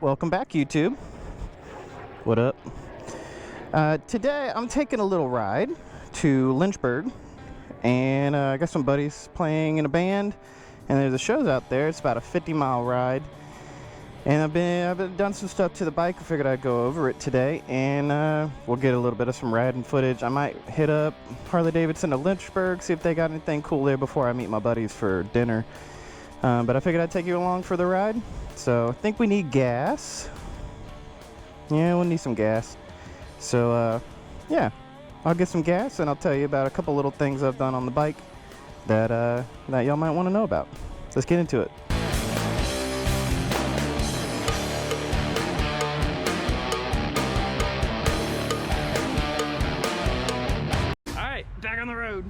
Welcome back, YouTube. What up? Today I'm taking a little ride to Lynchburg, and I got some buddies playing in a band, and there's a shows out there. It's about a 50-mile ride, and I've done some stuff to the bike. I figured I'd go over it today, and we'll get a little bit of some riding footage. I might hit up Harley Davidson to Lynchburg, see if they got anything cool there before I meet my buddies for dinner. But I figured I'd take you along for the ride. So I think we need gas. Yeah, we'll need some gas. So yeah, I'll get some gas and I'll tell you about a couple little things I've done on the bike that y'all might want to know about. So let's get into it. All right, back on the road.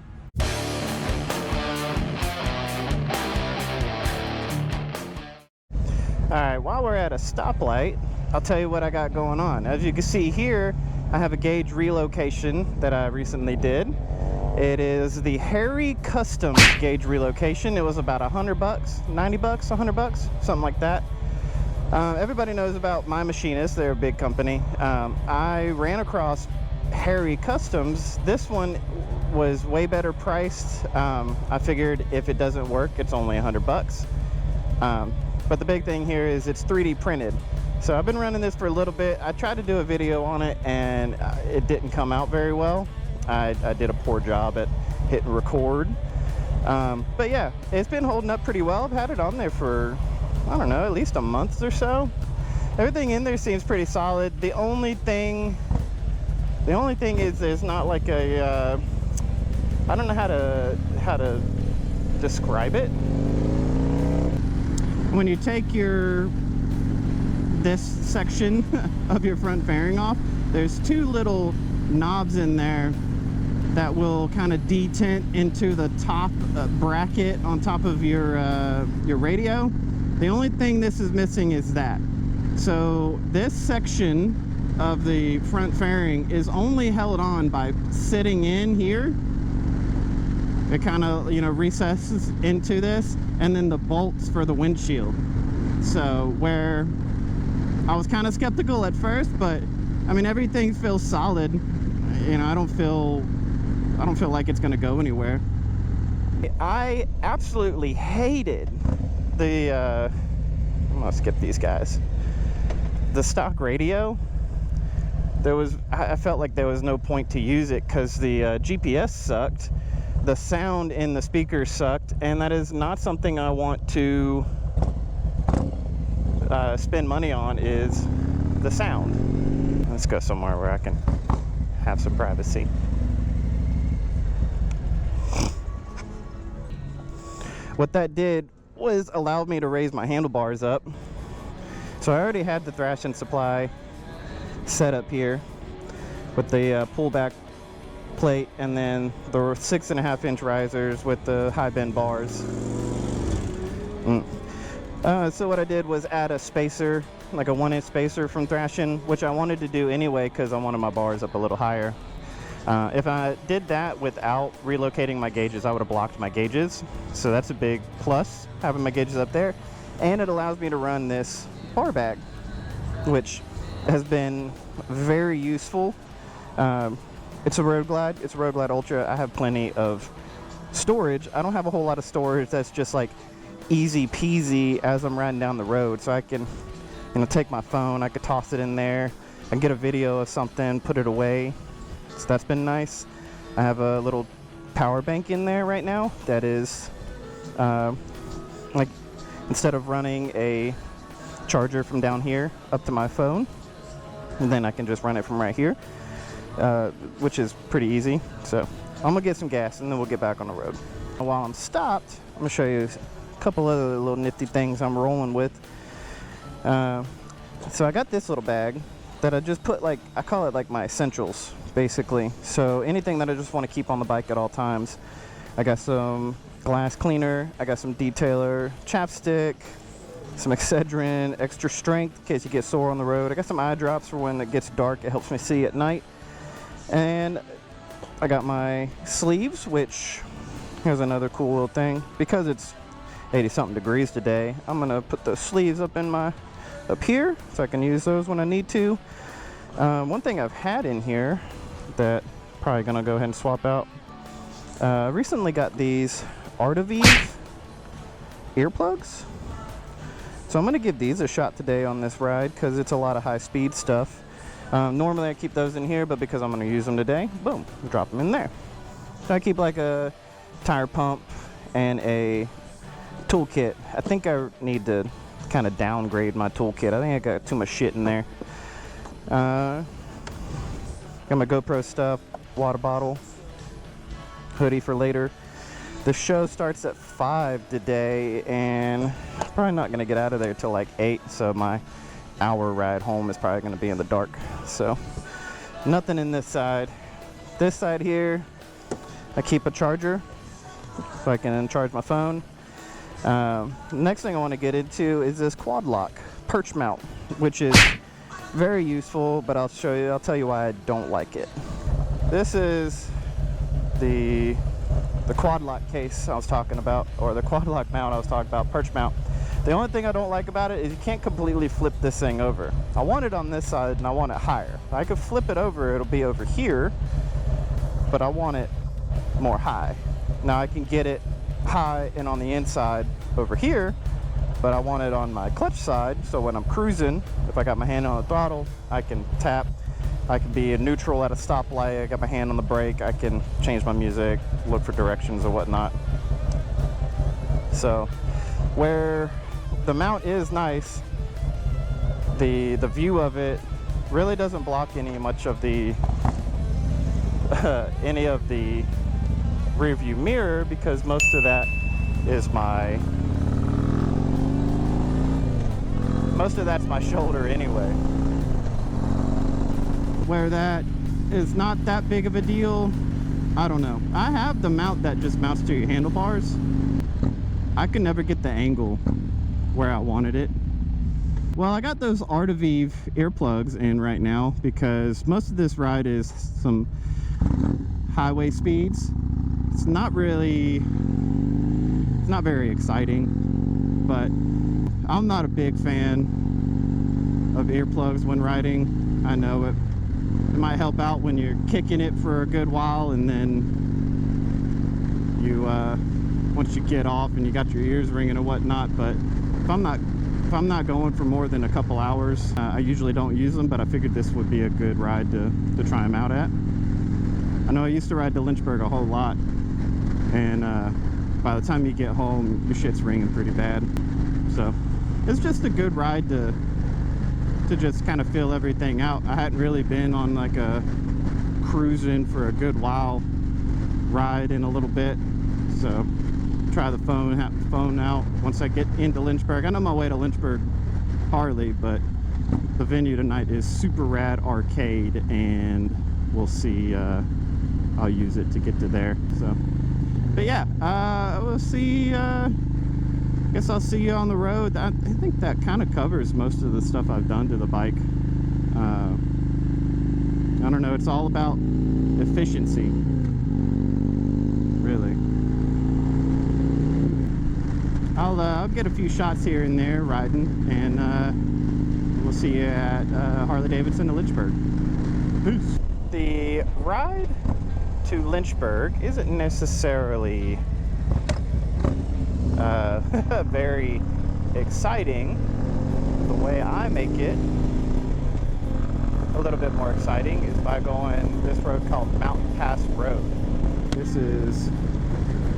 Alright, while we're at a stoplight, I'll tell you what I got going on. As you can see here, I have a gauge relocation that I recently did. It is the Harley custom gauge relocation. It was about $100, 90 bucks, 100 bucks, something like that. Everybody knows about My Machinist. They're a big company. I ran across Harley Customs. This one was way better priced. I figured if it doesn't work, it's only 100 bucks. But the big thing here is it's 3D printed. So I've been running this for a little bit. I tried to do a video on it and it didn't come out very well. I did a poor job at hitting record. But yeah, it's been holding up pretty well. I've had it on there for, I don't know, at least a month or so. Everything in there seems pretty solid. The only thing is there's not like a, I don't know how to describe it. When you take this section of your front fairing off, there's two little knobs in there that will kind of detent into the top bracket on top of your radio. The only thing this is missing is that. So this section of the front fairing is only held on by sitting in here. It kind of, you know, recesses into this, and then the bolts for the windshield. So where I was kind of skeptical at first, but I mean, everything feels solid. You know, I don't feel like it's gonna go anywhere. I absolutely hated the I'm gonna skip these guys. The stock radio. I felt like there was no point to use it because the GPS sucked. The sound in the speakers sucked, and that is not something I want to spend money on, is the sound. Let's go somewhere where I can have some privacy. What that did was allow me to raise my handlebars up. So I already had the thrashing supply set up here with the pullback plate, and then the 6.5-inch risers with the high bend bars. So what I did was add a spacer, like a 1-inch spacer from thrashing, which I wanted to do anyway because I wanted my bars up a little higher. If I did that without relocating my gauges, I would have blocked my gauges. So that's a big plus, having my gauges up there. And it allows me to run this bar bag, which has been very useful. It's a Road Glide. It's a Road Glide Ultra. I have plenty of storage. I don't have a whole lot of storage that's just like easy peasy as I'm riding down the road. So I can, you know, take my phone. I could toss it in there. I can get a video of something, put it away. So that's been nice. I have a little power bank in there right now that is like, instead of running a charger from down here up to my phone, and then I can just run it from right here. Which is pretty easy. So I'm gonna get some gas and then we'll get back on the road. While I'm stopped, I'm gonna show you a couple other little nifty things I'm rolling with. So I got this little bag that I just put, like, I call it like my essentials, basically. So anything that I just want to keep on the bike at all times. I got some glass cleaner, I got some detailer, chapstick, some Excedrin, extra strength in case you get sore on the road. I got some eye drops for when it gets dark. It helps me see at night. And I got my sleeves, which here's another cool little thing. Because it's 80-something degrees today, I'm gonna put the sleeves up in my up here, so I can use those when I need to. One thing I've had in here that probably gonna go ahead and swap out. Recently got these Artevive earplugs. So I'm gonna give these a shot today on this ride because it's a lot of high speed stuff. Normally I keep those in here, but because I'm gonna use them today, boom, drop them in there. So I keep like a tire pump and a toolkit. I think I need to kind of downgrade my toolkit. I think I got too much shit in there. Got my GoPro stuff, water bottle, hoodie for later. The show starts at 5 today, and I'm probably not gonna get out of there till like 8, so my hour ride home is probably gonna be in the dark. So nothing in this side. This side here, I keep a charger so I can charge my phone. Next thing I want to get into is this quad lock perch mount, which is very useful, but I'll tell you why I don't like it. This is the quad lock case I was talking about, or the quad lock mount I was talking about, perch mount. The only thing I don't like about it is you can't completely flip this thing over. I want it on this side and I want it higher. If I could flip it over, it'll be over here, but I want it more high. Now I can get it high and on the inside over here, but I want it on my clutch side, so when I'm cruising, if I got my hand on the throttle, I can tap. I can be in neutral at a stoplight, I got my hand on the brake, I can change my music, look for directions or whatnot. So where the mount is nice, the view of it really doesn't block much of the any of the rear view mirror, because most of that is that's my shoulder anyway. Where that is not that big of a deal, I don't know. I have the mount that just mounts to your handlebars. I could never get the angle where I wanted it. Well, I got those Artevive earplugs in right now because most of this ride is some highway speeds. It's not very exciting, but I'm not a big fan of earplugs when riding. I know it might help out when you're kicking it for a good while, and then you once you get off and you got your ears ringing and whatnot. But if I'm not going for more than a couple hours, I usually don't use them, but I figured this would be a good ride to try them out at. I know I used to ride to Lynchburg a whole lot, and by the time you get home, your shit's ringing pretty bad. So it's just a good ride to just kind of feel everything out. I hadn't really been on like a cruising for a good while ride in a little bit, so try the phone out once I get into Lynchburg. I know my way to Lynchburg Harley, but the venue tonight is Super Rad Arcade, and we'll see. I'll use it to get to there. So, but yeah, we'll see. Guess I'll see you on the road. I think that kind of covers most of the stuff I've done to the bike. I don't know, it's all about efficiency, really. I'll get a few shots here and there riding, and we'll see you at Harley Davidson to Lynchburg. Peace. The ride to Lynchburg isn't necessarily very exciting. The way I make it a little bit more exciting is by going this road called Mountain Pass Road. This is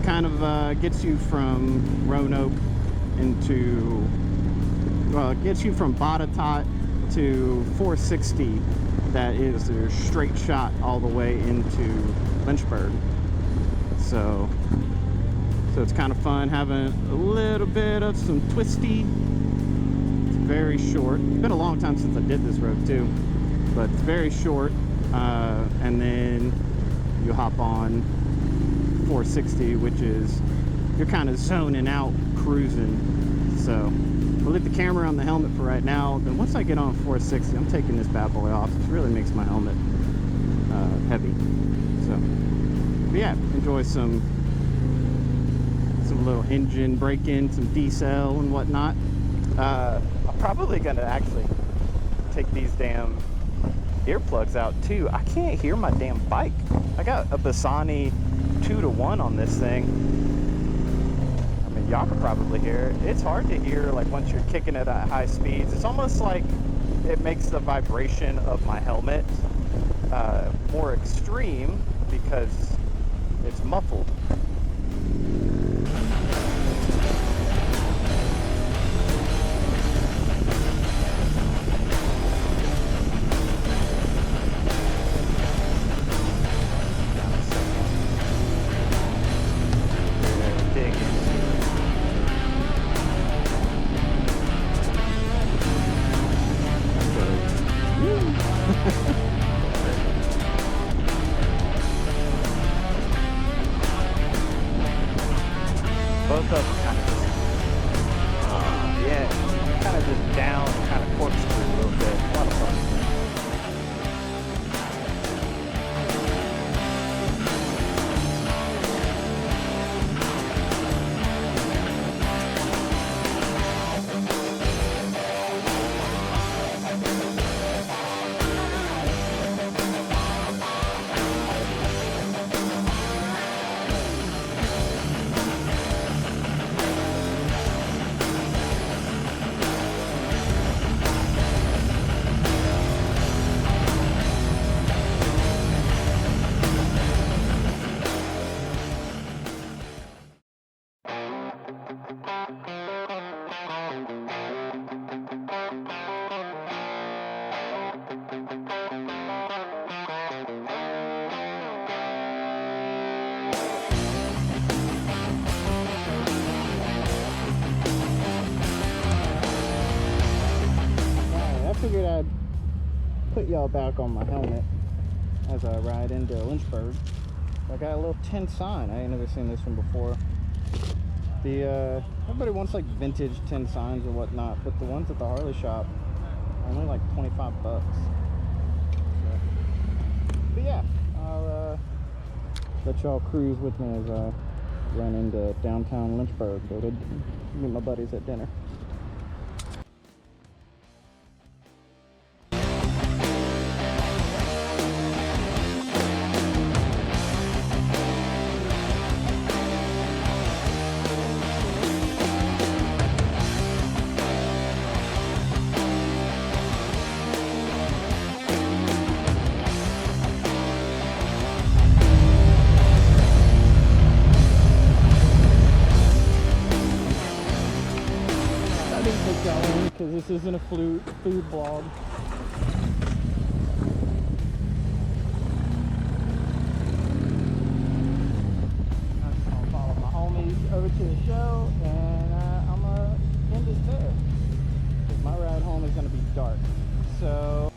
kind of gets you from Roanoke into, well, it gets you from Botetourt to 460. That is a straight shot all the way into Lynchburg. So it's kind of fun having a little bit of some twisty. It's very short. It's been a long time since I did this road too, but it's very short. And then you hop on 460, which is, you're kind of zoning out, cruising. So we'll leave the camera on the helmet for right now. Then once I get on 460, I'm taking this bad boy off. It really makes my helmet heavy. So, but yeah, enjoy some little engine break-in, some decel and whatnot. I'm probably gonna actually take these damn earplugs out too. I can't hear my damn bike. I got a Bassani 2-to-1 on this thing. I mean, y'all can probably hear it. It's hard to hear like once you're kicking it at high speeds. It's almost like it makes the vibration of my helmet more extreme because it's muffled. Both of them kind of just, yeah, kind of just down, kind of corkscrew a little bit. A lot of fun. I figured I'd put y'all back on my helmet as I ride into Lynchburg. I got a little tin sign. I ain't never seen this one before. The everybody wants like vintage tin signs or whatnot, but the ones at the Harley shop are only like 25 bucks. So, but yeah, I'll let y'all cruise with me as I run into downtown Lynchburg. Go to meet my buddies at dinner. Because this isn't a food vlog. I'm just gonna follow my homies over to the show, and I'm gonna end this there. Because my ride home is gonna be dark. So